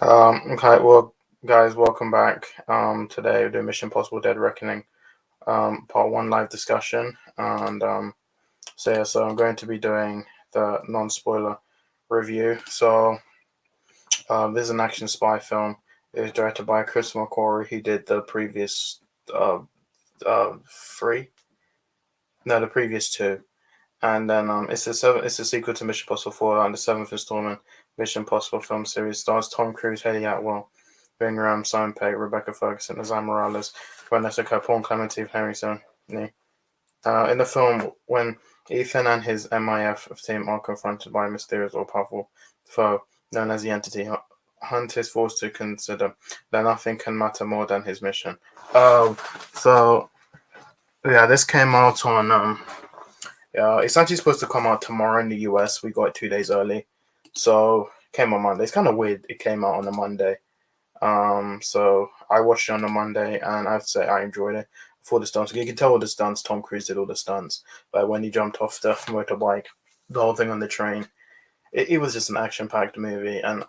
Okay, well, guys, welcome back. Today we're doing Mission Impossible: Dead Reckoning, part one live discussion, and so I'm going to be doing the non-spoiler review. This is an action spy film. It was directed by Chris McQuarrie. He did the previous uh three, no, the previous two, and then it's a sequel to Mission Impossible 4 and the seventh installment Mission Impossible film series. Stars Tom Cruise, Haley Atwell, Bing Ram, Simon Pegg, Rebecca Ferguson, Azam Morales, Vanessa Capone, Clementine Harrison. In the film, when Ethan and his MIF team are confronted by a mysterious or powerful foe known as the Entity, Hunt is forced to consider that nothing can matter more than his mission. Um, so yeah, this came out on yeah, it's actually supposed to come out tomorrow in the US. We got it 2 days early, so it came on Monday. It's kind of weird. It came out on a Monday. So I watched it on a Monday, and I have to say I enjoyed it. For the stunts, you can tell all the stunts. Tom Cruise did all the stunts, but when he jumped off the motorbike, the whole thing on the train, it was just an action-packed movie, and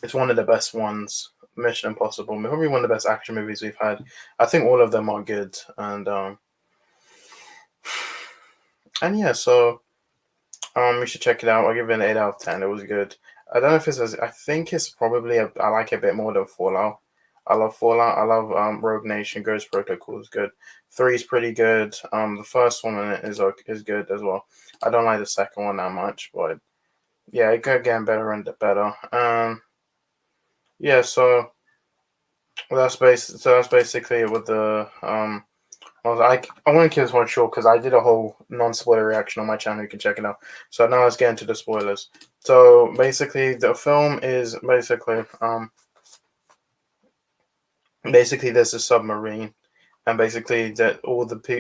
it's one of the best ones. Mission Impossible, probably one of the best action movies we've had. I think all of them are good, and yeah, so you should check it out. I'll give it an 8 out of 10. It was good. I don't know if it's as I think it's probably I like it a bit more than Fallout. I love Fallout. I love Rogue Nation. Ghost Protocol is good. Three is pretty good. The first one in it is good as well. I don't like the second one that much, but yeah, it got getting better and better. Yeah, that's basically it with the I want to keep this one short because I did a whole non-spoiler reaction on my channel. You can check it out. So now let's get into the spoilers. So basically, the film is basically there's a submarine, and basically that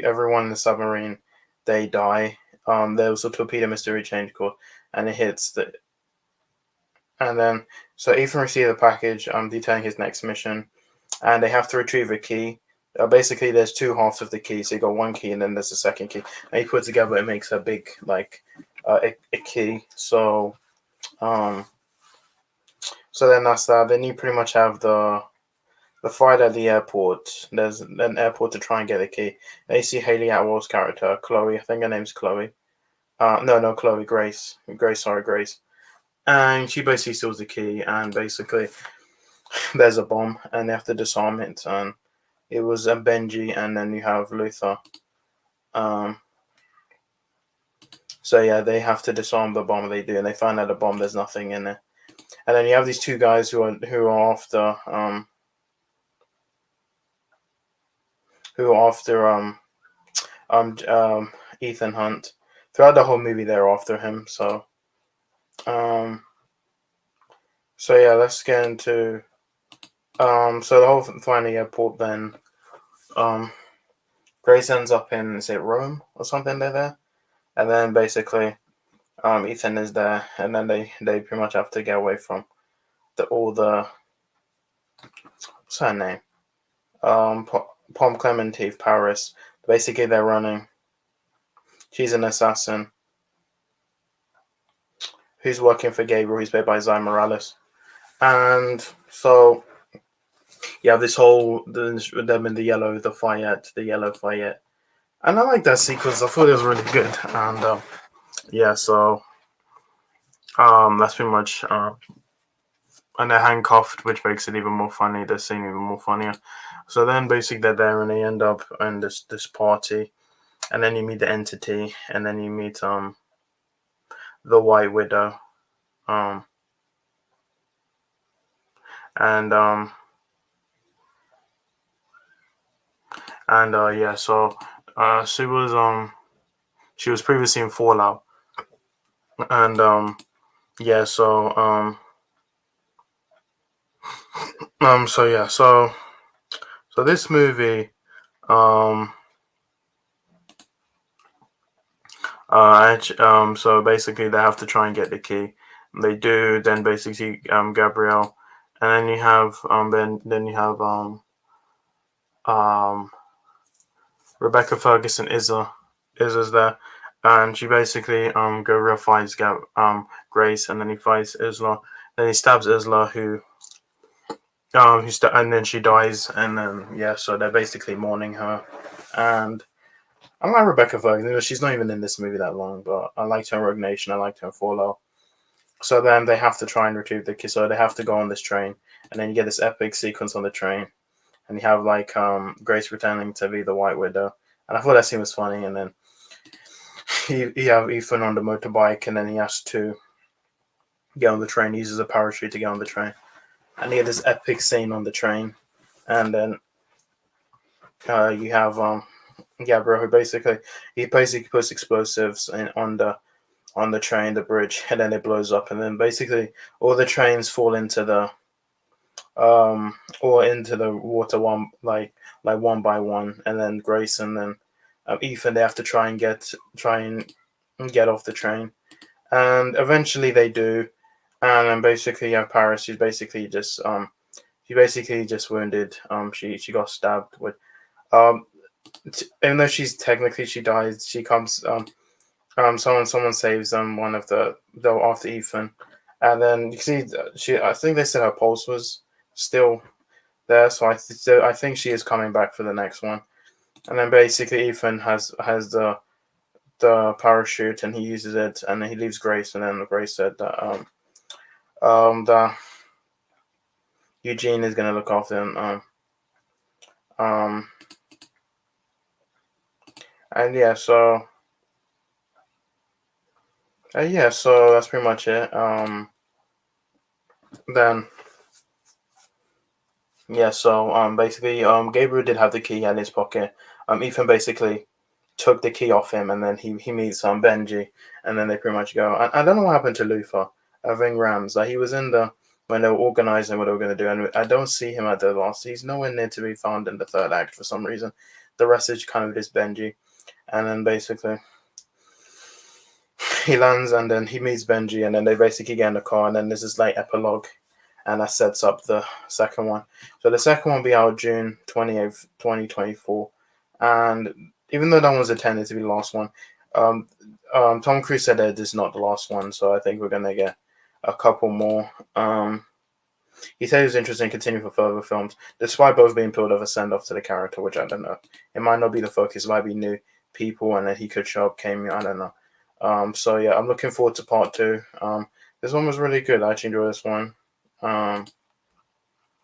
everyone in the submarine they die. There was a torpedo mystery change code, and it hits the and then so Ethan receives a package detailing his next mission, and they have to retrieve a key. Basically, there's two halves of the key. So you got one key, and then there's a second key. And you put it together, it makes a big a key. Um, so then that's that. Then you pretty much have the fight at the airport. There's an airport to try and get a key. And you see Haley Atwell's character, Chloe. I think her name's Chloe. No, Chloe. Grace. And she basically steals the key, and basically there's a bomb, and they have to disarm it. And it was Benji, and then you have Luther. Um, so yeah, they have to disarm the bomb. They do, and they find out the bomb. There's nothing in it. And then you have these two guys who are after um um Ethan Hunt. Throughout the whole movie, they're after him. Um, so yeah, let's get into so the whole final airport. Then um, Grace ends up in is it Rome or something? They're there, and then basically Ethan is there, and then they pretty much have to get away from all the what's her name? Pom Clementine Paris. Basically, they're running. She's an assassin who's working for Gabriel, who's played by Zay Morales, and so you have this whole them in the yellow Fayette, and I like that sequence. I thought it was really good, and yeah, so that's pretty much and they're handcuffed, which makes it even more funny. The scene even more funnier. So then, basically, they're there and they end up in this party, and then you meet the Entity, and then you meet the White Widow, um, and yeah. So she was previously in Fallout, and yeah. So yeah. So this movie um so basically they have to try and get the key. They do. Then basically Gabrielle, and then you have then you have um Rebecca Ferguson is there, and she basically Gabrielle fights Grace, and then he fights Isla, then he stabs Isla, and then she dies, and then yeah, so they're basically mourning her, and I like Rebecca Ferguson. She's not even in this movie that long, but I liked her in Rogue Nation. I liked her in Fallout. So then they have to try and retrieve the kid. So they have to go on this train, and then you get this epic sequence on the train, and you have like Grace pretending to be the White Widow, and I thought that scene was funny. And then you have Ethan on the motorbike, and then he has to get on the train. He uses a parachute to get on the train, and you get this epic scene on the train, and then you have Gabriel, who basically puts explosives on the train, the bridge, and then it blows up, and then basically all the trains fall into the or into the water one by one, and then Grace and then Ethan, they have to try and get off the train, and eventually they do, and then basically you have Paris, who's basically just wounded. She got stabbed with um even though she dies, she comes someone saves one of the after Ethan, and then you see I think they said her pulse was still there, so I think she is coming back for the next one. And then basically Ethan has the parachute, and he uses it, and then he leaves Grace, and then Grace said that the Eugene is gonna look after him. Um and yeah, so that's pretty much it. Then yeah, so basically Gabriel did have the key in his pocket. Ethan basically took the key off him, and then he meets Benji, and then they pretty much go. I don't know what happened to Luther, Ving Rams. Like, he was in the when they were organizing what they were going to do, and I don't see him at the last. He's nowhere near to be found in the third act for some reason. The rest is kind of just Benji, and then basically he lands, and then he meets Benji, and then they basically get in the car, and then there's this like epilogue, and that sets up the second one. So the second one will be out June 28th, 2024, and even though that one was intended to be the last one, um, Tom Cruise said that this is not the last one, so I think we're gonna get a couple more. He said he was interested in continuing for further films, despite both being pulled of a send off to the character, which I don't know. It might not be the focus, it might be new people, and then he could show up cameo. I don't know. So yeah, I'm looking forward to part two. This one was really good. I actually enjoyed this one.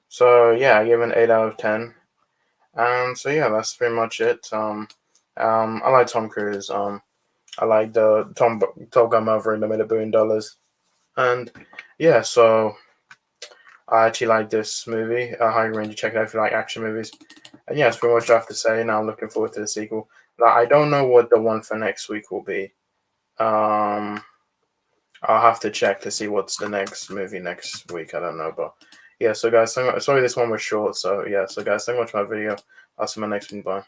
So yeah, I gave it an 8 out of 10. So yeah, that's pretty much it. I like Tom Cruise. I like the Top Gun Maverick that made $1 billion, and yeah, so I actually like this movie. I highly recommend you check it out if you like action movies. And yeah, that's pretty much what I have to say. Now I'm looking forward to the sequel. Like, I don't know what the one for next week will be. Um, I'll have to check to see what's the next movie next week. I don't know, but yeah. So guys, sorry this one was short. So yeah. So guys, thank you much for my video. I'll see you in my next one. Bye.